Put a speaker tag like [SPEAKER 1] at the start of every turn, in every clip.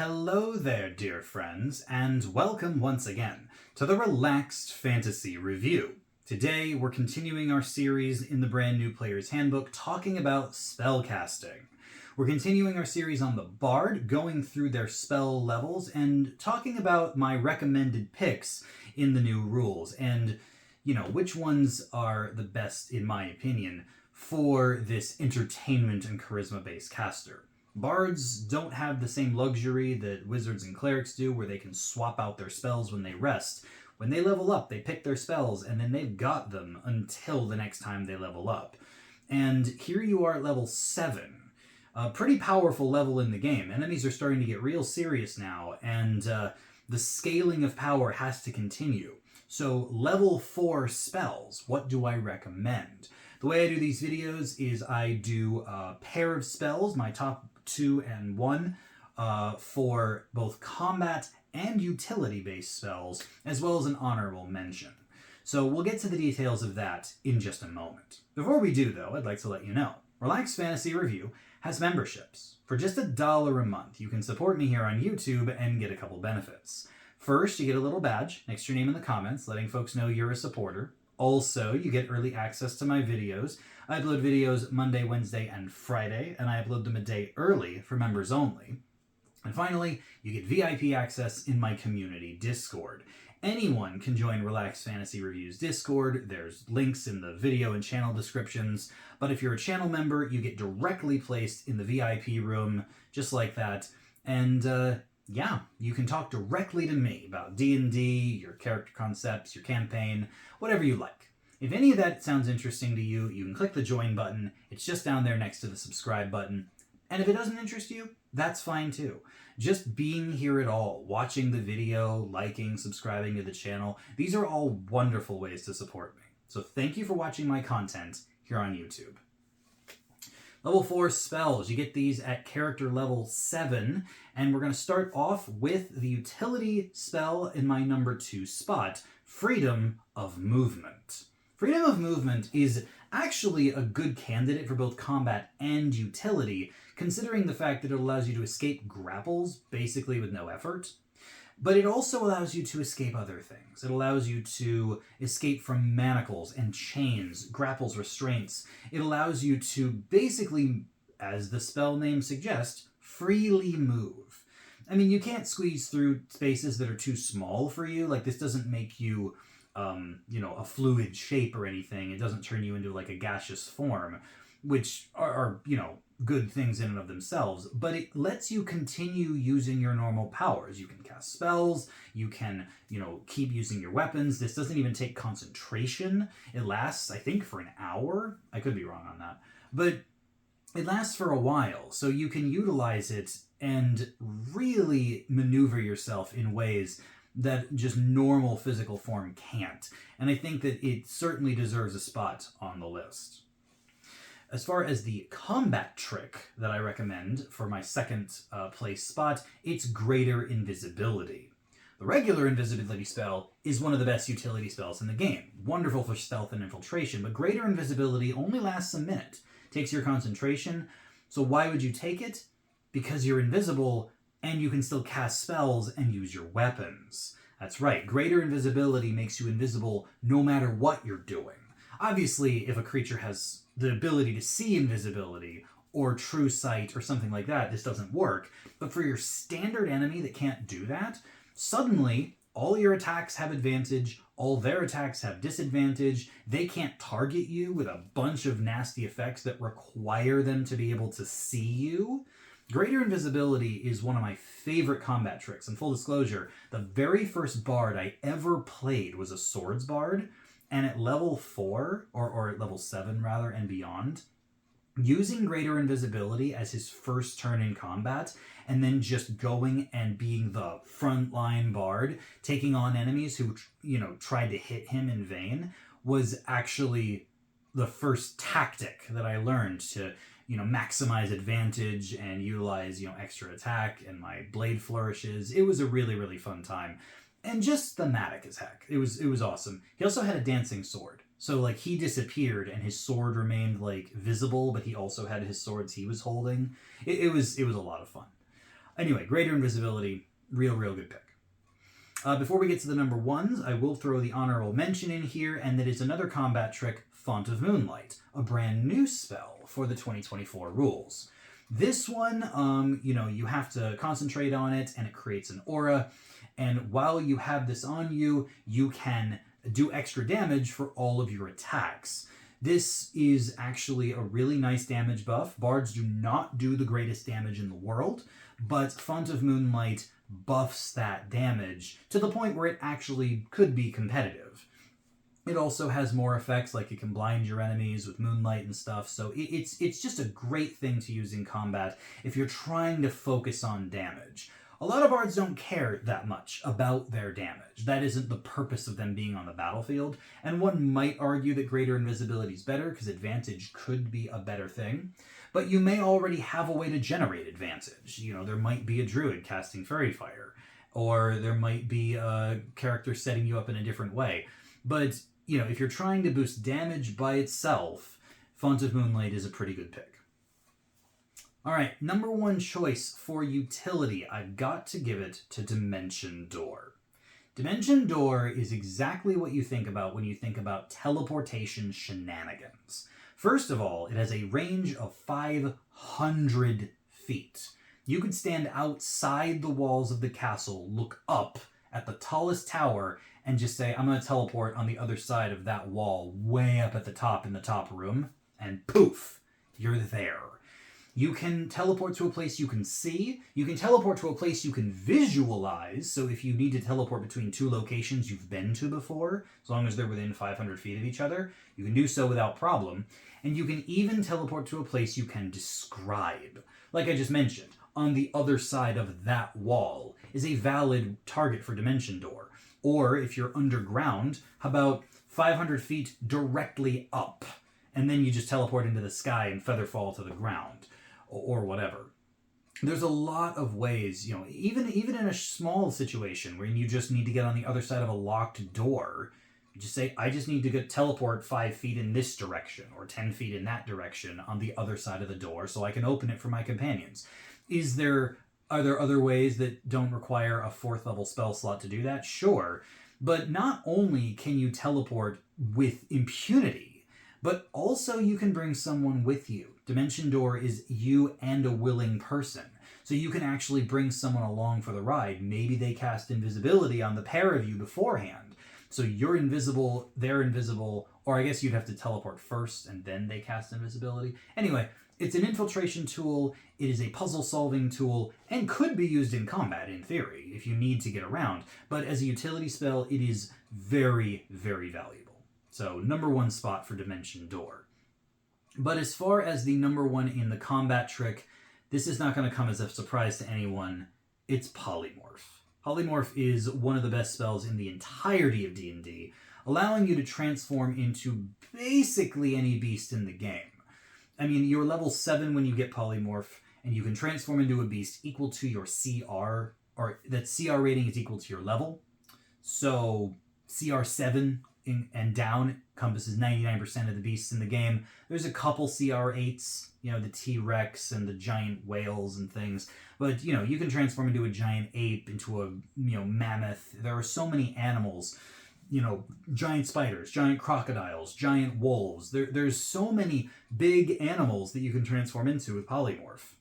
[SPEAKER 1] Hello there, dear friends, and welcome once again to the Relaxed Fantasy Review. Today, we're continuing our series in the brand new Player's Handbook talking about spellcasting. We're continuing our series on the Bard, going through their spell levels, and talking about my recommended picks in the new rules, and, which ones are the best, in my opinion, for this entertainment and charisma-based caster. Bards don't have the same luxury that wizards and clerics do, where they can swap out their spells when they rest. When they level up, they pick their spells, and then they've got them until the next time they level up. And here you are at level 7. A pretty powerful level in the game. Enemies are starting to get real serious now, and the scaling of power has to continue. So level 4 spells, what do I recommend? The way I do these videos is I do a pair of spells, my top 2 and 1, for both combat and utility-based spells, as well as an honorable mention. So we'll get to the details of that in just a moment. Before we do, though, I'd like to let you know, Relaxed Fantasy Review has memberships. For just $1 a month, you can support me here on YouTube and get a couple benefits. First, you get a little badge next to your name in the comments, letting folks know you're a supporter. Also, you get early access to my videos. I upload videos Monday, Wednesday, and Friday, and I upload them a day early for members only. And finally, you get VIP access in my community Discord. Anyone can join Relaxed Fantasy Review's Discord. There's links in the video and channel descriptions. But if you're a channel member, you get directly placed in the VIP room, just like that. And yeah, you can talk directly to me about D&D, your character concepts, your campaign, whatever you like. If any of that sounds interesting to you, you can click the join button. It's just down there next to the subscribe button. And if it doesn't interest you, that's fine too. Just being here at all, watching the video, liking, subscribing to the channel, these are all wonderful ways to support me. So thank you for watching my content here on YouTube. Level 4 spells, you get these at character level 7, and we're going to start off with the utility spell in my number 2 spot, Freedom of Movement. Freedom of Movement is actually a good candidate for both combat and utility, considering the fact that it allows you to escape grapples, basically with no effort. But it also allows you to escape other things. It allows you to escape from manacles and chains, grapples, restraints. It allows you to basically, as the spell name suggests, freely move. I mean, you can't squeeze through spaces that are too small for you. Like, this doesn't make you, a fluid shape or anything. It doesn't turn you into, like, a gaseous form, which are good things in and of themselves, but it lets you continue using your normal powers. You can cast spells, you can, keep using your weapons. This doesn't even take concentration. It lasts, I think, for an hour. I could be wrong on that, but it lasts for a while, so you can utilize it and really maneuver yourself in ways that just normal physical form can't. And I think that it certainly deserves a spot on the list. As far as the combat trick that I recommend for my second place spot, it's Greater Invisibility. The regular invisibility spell is one of the best utility spells in the game. Wonderful for stealth and infiltration, but Greater Invisibility only lasts a minute. Takes your concentration, so why would you take it? Because you're invisible, and you can still cast spells and use your weapons. That's right, Greater Invisibility makes you invisible no matter what you're doing. Obviously, if a creature has the ability to see invisibility or true sight or something like that, this doesn't work. But for your standard enemy that can't do that, suddenly all your attacks have advantage, all their attacks have disadvantage, they can't target you with a bunch of nasty effects that require them to be able to see you. Greater Invisibility is one of my favorite combat tricks. And full disclosure, the very first bard I ever played was a swords bard. And at level 4, or at level 7 rather, and beyond, using Greater Invisibility as his first turn in combat, and then just going and being the frontline bard, taking on enemies who, tried to hit him in vain, was actually the first tactic that I learned to, maximize advantage and utilize, extra attack and my blade flourishes. It was a really, really fun time. And just thematic as heck. It was awesome. He also had a dancing sword. So, like, he disappeared and his sword remained, like, visible, but he also had his swords he was holding. It was a lot of fun. Anyway, greater invisibility, real good pick. Before we get to the number ones, I will throw the honorable mention in here, and that is another combat trick, Font of Moonlight, a brand new spell for the 2024 rules. This one, you have to concentrate on it, and it creates an aura, and while you have this on you, you can do extra damage for all of your attacks. This is actually a really nice damage buff. Bards do not do the greatest damage in the world, but Font of Moonlight buffs that damage to the point where it actually could be competitive. It also has more effects, like it can blind your enemies with Moonlight and stuff, so it's just a great thing to use in combat if you're trying to focus on damage. A lot of bards don't care that much about their damage. That isn't the purpose of them being on the battlefield, and one might argue that greater invisibility is better, because advantage could be a better thing. But you may already have a way to generate advantage. There might be a druid casting Fairy Fire, or there might be a character setting you up in a different way. But, if you're trying to boost damage by itself, Font of Moonlight is a pretty good pick. All right, number one choice for utility. I've got to give it to Dimension Door. Dimension Door is exactly what you think about when you think about teleportation shenanigans. First of all, it has a range of 500 feet. You could stand outside the walls of the castle, look up at the tallest tower, and just say, I'm going to teleport on the other side of that wall, way up at the top in the top room, and poof, you're there. You can teleport to a place you can see. You can teleport to a place you can visualize. So if you need to teleport between two locations you've been to before, as long as they're within 500 feet of each other, you can do so without problem. And you can even teleport to a place you can describe. Like I just mentioned, on the other side of that wall is a valid target for Dimension Door. Or if you're underground, how about 500 feet directly up? And then you just teleport into the sky and feather fall to the ground. Or whatever. There's a lot of ways, even in a small situation where you just need to get on the other side of a locked door, you just say, I just need to teleport 5 feet in this direction or 10 feet in that direction on the other side of the door so I can open it for my companions. Are there other ways that don't require a 4th level spell slot to do that? Sure. But not only can you teleport with impunity, but also you can bring someone with you. Dimension Door is you and a willing person. So you can actually bring someone along for the ride. Maybe they cast invisibility on the pair of you beforehand. So you're invisible, they're invisible, or I guess you'd have to teleport first and then they cast invisibility. Anyway, it's an infiltration tool, it is a puzzle-solving tool, and could be used in combat, in theory, if you need to get around. But as a utility spell, it is very, very valuable. So number one spot for Dimension Door. But as far as the number one in the combat trick, this is not going to come as a surprise to anyone. It's Polymorph. Polymorph is one of the best spells in the entirety of D&D, allowing you to transform into basically any beast in the game. I mean, you're level 7 when you get Polymorph, and you can transform into a beast equal to your CR, or that CR rating is equal to your level. So CR 7 and down encompasses 99% of the beasts in the game. There's a couple CR8s, the T-Rex and the giant whales and things. But, you can transform into a giant ape, into a, mammoth. There are so many animals, giant spiders, giant crocodiles, giant wolves. There's so many big animals that you can transform into with Polymorph.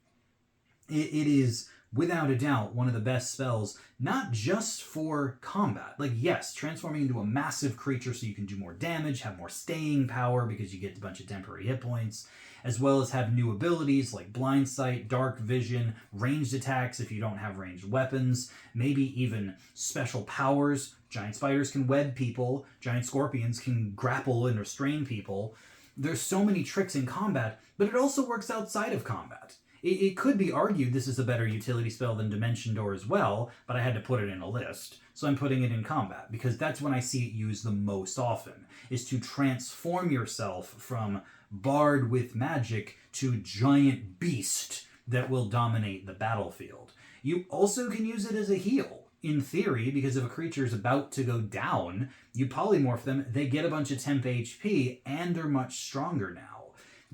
[SPEAKER 1] It is, without a doubt, one of the best spells, not just for combat. Like, yes, transforming into a massive creature so you can do more damage, have more staying power because you get a bunch of temporary hit points, as well as have new abilities like Blind Sight, Dark Vision, ranged attacks if you don't have ranged weapons, maybe even special powers. Giant spiders can web people, giant scorpions can grapple and restrain people. There's so many tricks in combat, but it also works outside of combat. It could be argued this is a better utility spell than Dimension Door as well, but I had to put it in a list, so I'm putting it in combat, because that's when I see it used the most often, is to transform yourself from bard with magic to giant beast that will dominate the battlefield. You also can use it as a heal, in theory, because if a creature is about to go down, you polymorph them, they get a bunch of temp HP, and are much stronger now.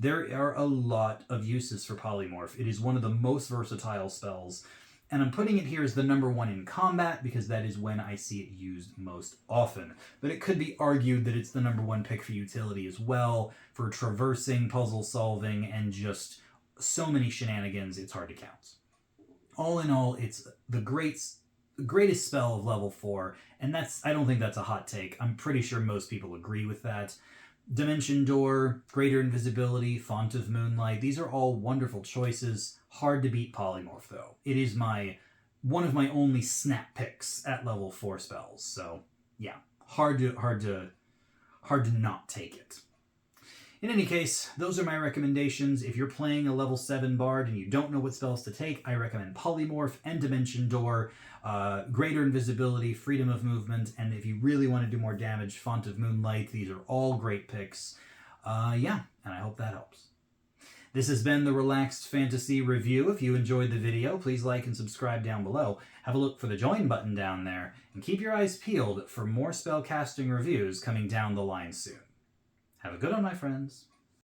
[SPEAKER 1] There are a lot of uses for Polymorph. It is one of the most versatile spells. And I'm putting it here as the number one in combat because that is when I see it used most often. But it could be argued that it's the number one pick for utility as well, for traversing, puzzle solving, and just so many shenanigans, it's hard to count. All in all, it's the greatest spell of level 4, and I don't think that's a hot take. I'm pretty sure most people agree with that. Dimension Door, Greater Invisibility, Font of Moonlight, these are all wonderful choices. Hard to beat Polymorph, though. It is one of my only snap picks at level 4 spells, so yeah, hard to not take it. In any case, those are my recommendations. If you're playing a level 7 Bard and you don't know what spells to take, I recommend Polymorph and Dimension Door, Greater Invisibility, Freedom of Movement, and if you really want to do more damage, Font of Moonlight. These are all great picks. Yeah, and I hope that helps. This has been the Relaxed Fantasy Review. If you enjoyed the video, please like and subscribe down below. Have a look for the join button down there, and keep your eyes peeled for more spellcasting reviews coming down the line soon. Have a good one, my friends.